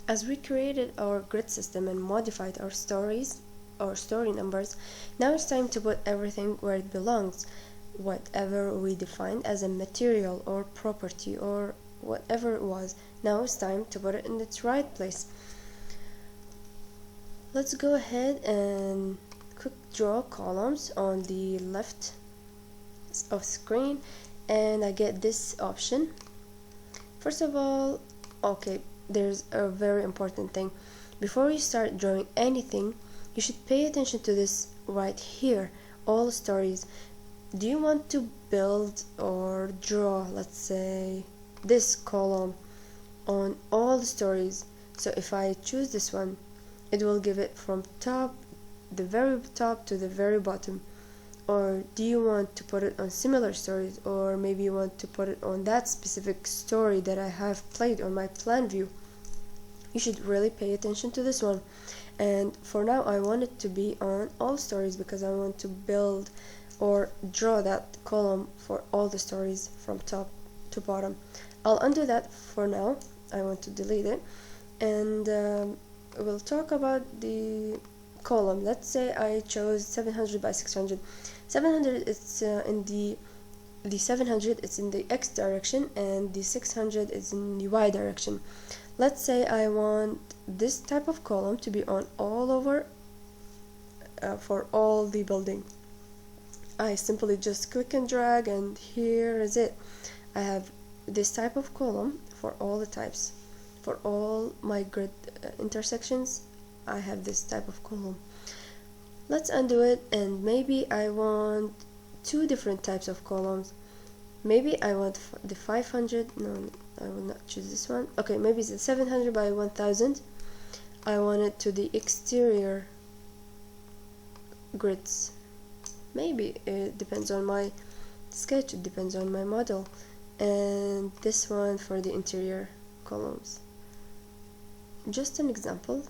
As we created our grid system and modified our stories, our story numbers, now it's time to put everything where it belongs. Whatever we defined as a material or property or whatever it was, now it's time to put it in its right place. Let's go ahead and quick draw columns on the left of screen, and I get this option. First of all, okay, there's a very important thing. Before you start drawing anything, you should pay attention to this right here, all stories. Do you want to build or draw, let's say, this column on all the stories? So if I choose this one, it will give it from the very top to the very bottom. Or do you want to put it on similar stories, or maybe you want to put it on that specific story that I have played on my plan view? You should really pay attention to this one. And for now I want it to be on all stories because I want to build or draw that column for all the stories from top to bottom. I'll undo that for now. I want to delete it, and we'll talk about the column. Let's say I chose 700 by 600. 700 is in the 700 is in the x direction, and the 600 is in the y direction. Let's say I want this type of column to be on all over for all the building. I simply just click and drag, and here is it. I have this type of column for all the types. For all my grid intersections, I have this type of column. Let's undo it, and maybe I want two different types of columns. Maybe I want the 500, no, I will not choose this one. Okay, maybe it's the 700 by 1000. I want it to the exterior grids. Maybe it depends on my sketch, it depends on my model. And this one for the interior columns. Just an example.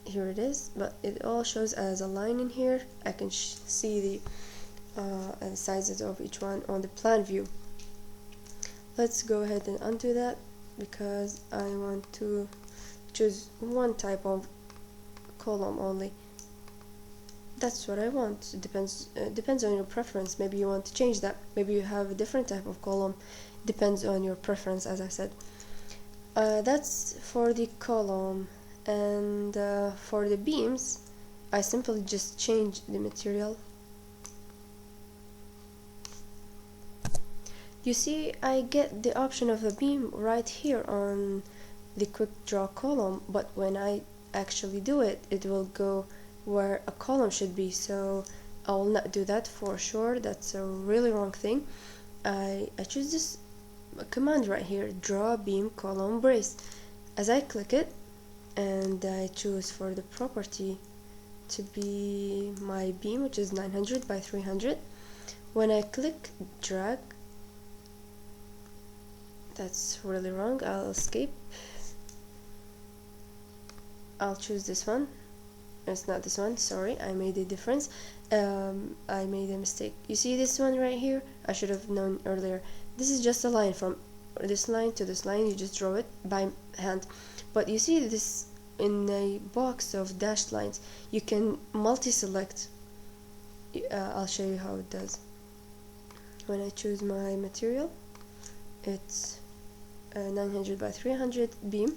Here it is, but it all shows as a line in here. I can see the sizes of each one on the plan view. Let's go ahead and undo that because I want to choose one type of column only. That's what I want. It depends on your preference. Maybe you want to change that. Maybe you have a different type of column. Depends on your preference, as I said. That's for the column. And for the beams, I simply just change the material. You see, I get the option of a beam right here on the quick draw column, but when I actually do it, it will go where a column should be, so I will not do that for sure. That's a really wrong thing. I choose this command right here, draw beam column brace. As I click it, and I choose for the property to be my beam, which is 900 by 300. When I click drag, that's really wrong. I'll escape. I'll choose this one. It's not this one, sorry, I made a difference. I made a mistake. You see this one right here? I should have known earlier. This is just a line from this line to this line. You just draw it by hand. But you see this in a box of dashed lines. You can multi-select. I'll show you how it does. When I choose my material, it's 900 by 300 beam.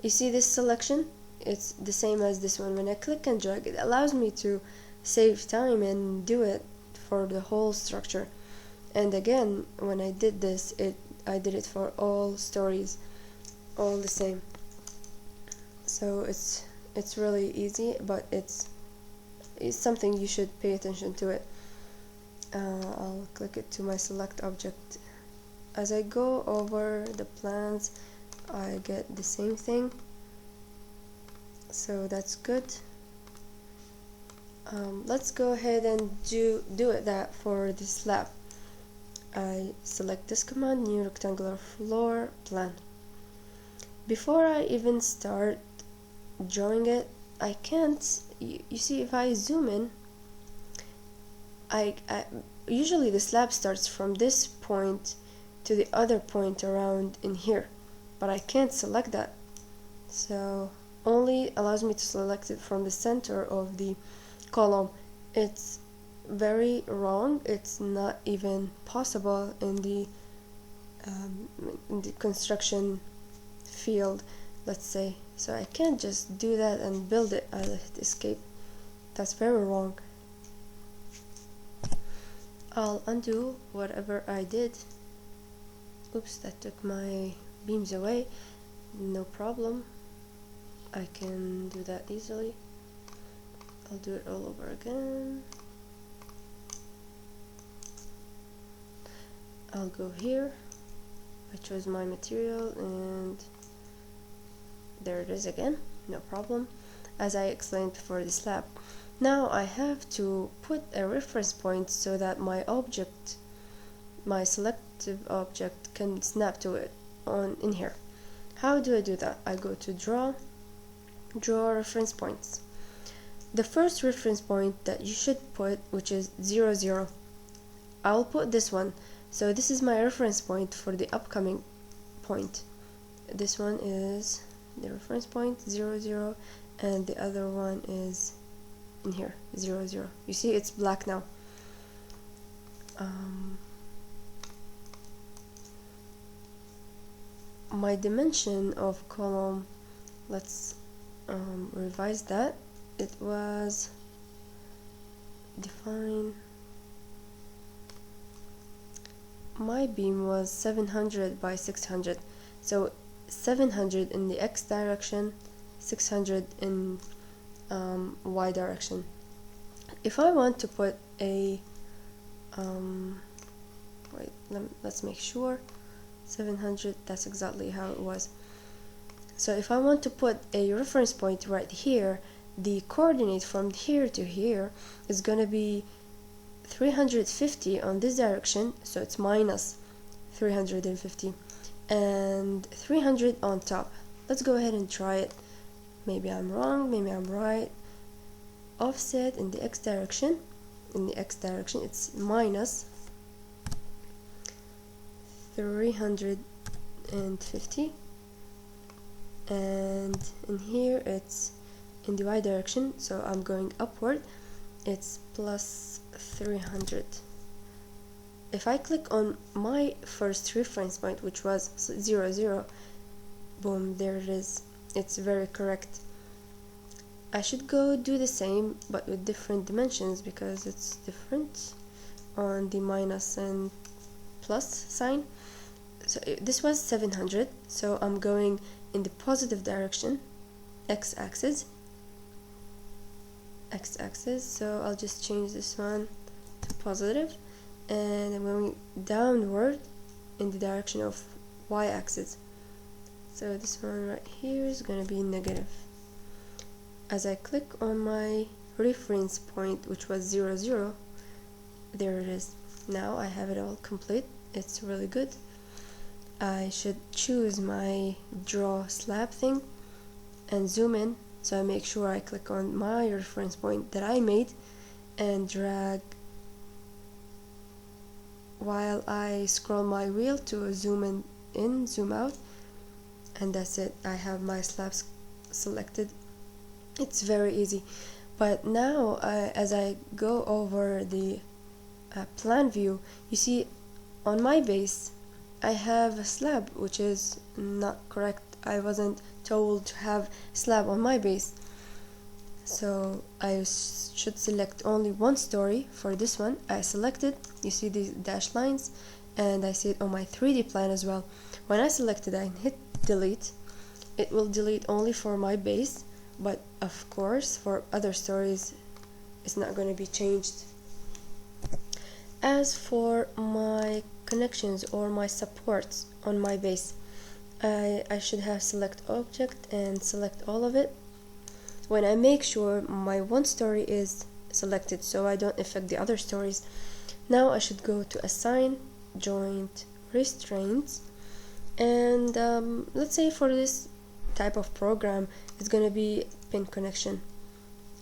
You see this selection? It's the same as this one. When I click and drag, it allows me to save time and do it for the whole structure. And again, when I did this, I did it for all stories, all the same. So it's really easy, but it's something you should pay attention to it. I'll click it to my select object. As I go over the plans, I get the same thing. So that's good. Let's go ahead and do that for the slab. I select this command, new rectangular floor plan. Before I even start drawing it, I can't, you see, if I zoom in, I usually the slab starts from this point to the other point around in here, but I can't select that. so only allows me to select it from the center of the column. It's very wrong. It's not even possible in the construction field, let's say. So I can't just do that and build it. I'll hit escape. That's very wrong. I'll undo whatever I did. Oops, that took my beams away. No problem. I can do that easily. I'll do it all over again. I'll go here. I chose my material and there it is again. No problem. As I explained before the slab. Now I have to put a reference point so that my object, my selective object, can snap to it in here. How do I do that? I go to draw reference points. The first reference point that you should put, which is 0, 0. I'll put this one. So this is my reference point for the upcoming point. This one is the reference point 0, 0, and the other one is in here 0, 0. You see it's black now. My dimension of column, let's revise that. It was define. My beam was 700 by 600, so 700 in the X direction, 600 in Y direction. If I want to put a wait, let's make sure 700, that's exactly how it was. So if I want to put a reference point right here, the coordinate from here to here is going to be 350 on this direction, so it's minus 350, and 300 on top. Let's go ahead and try it. Maybe I'm wrong, maybe I'm right. Offset in the X direction, it's minus 350, and in here it's in the Y direction, so I'm going upward, it's plus 300. If I click on my first reference point, which was 0, 0, boom, there it is. It's very correct. I should go do the same but with different dimensions because it's different on the minus and plus sign. So this was 700, so I'm going in the positive direction, x-axis, so I'll just change this one to positive, and I'm going downward in the direction of y-axis. So this one right here is going to be negative. As I click on my reference point, which was 0, 0, there it is. Now I have it all complete. It's really good. I should choose my draw slab thing and zoom in, so I make sure I click on my reference point that I made and drag while I scroll my wheel to zoom in, zoom out, and that's it. I have my slabs selected. It's very easy. But now as I go over the plan view, you see on my base I have a slab, which is not correct. I wasn't told to have slab on my base, so I should select only one story. For this one I selected, you see these dashed lines, and I see it on my 3D plan as well. When I selected it and hit delete, it will delete only for my base, but of course for other stories it's not going to be changed. As for my connections or my supports on my base, I should have select object and select all of it when I make sure my one story is selected, so I don't affect the other stories. Now I should go to assign joint restraints, and let's say for this type of program it's gonna be pin connection.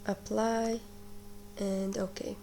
Apply and OK.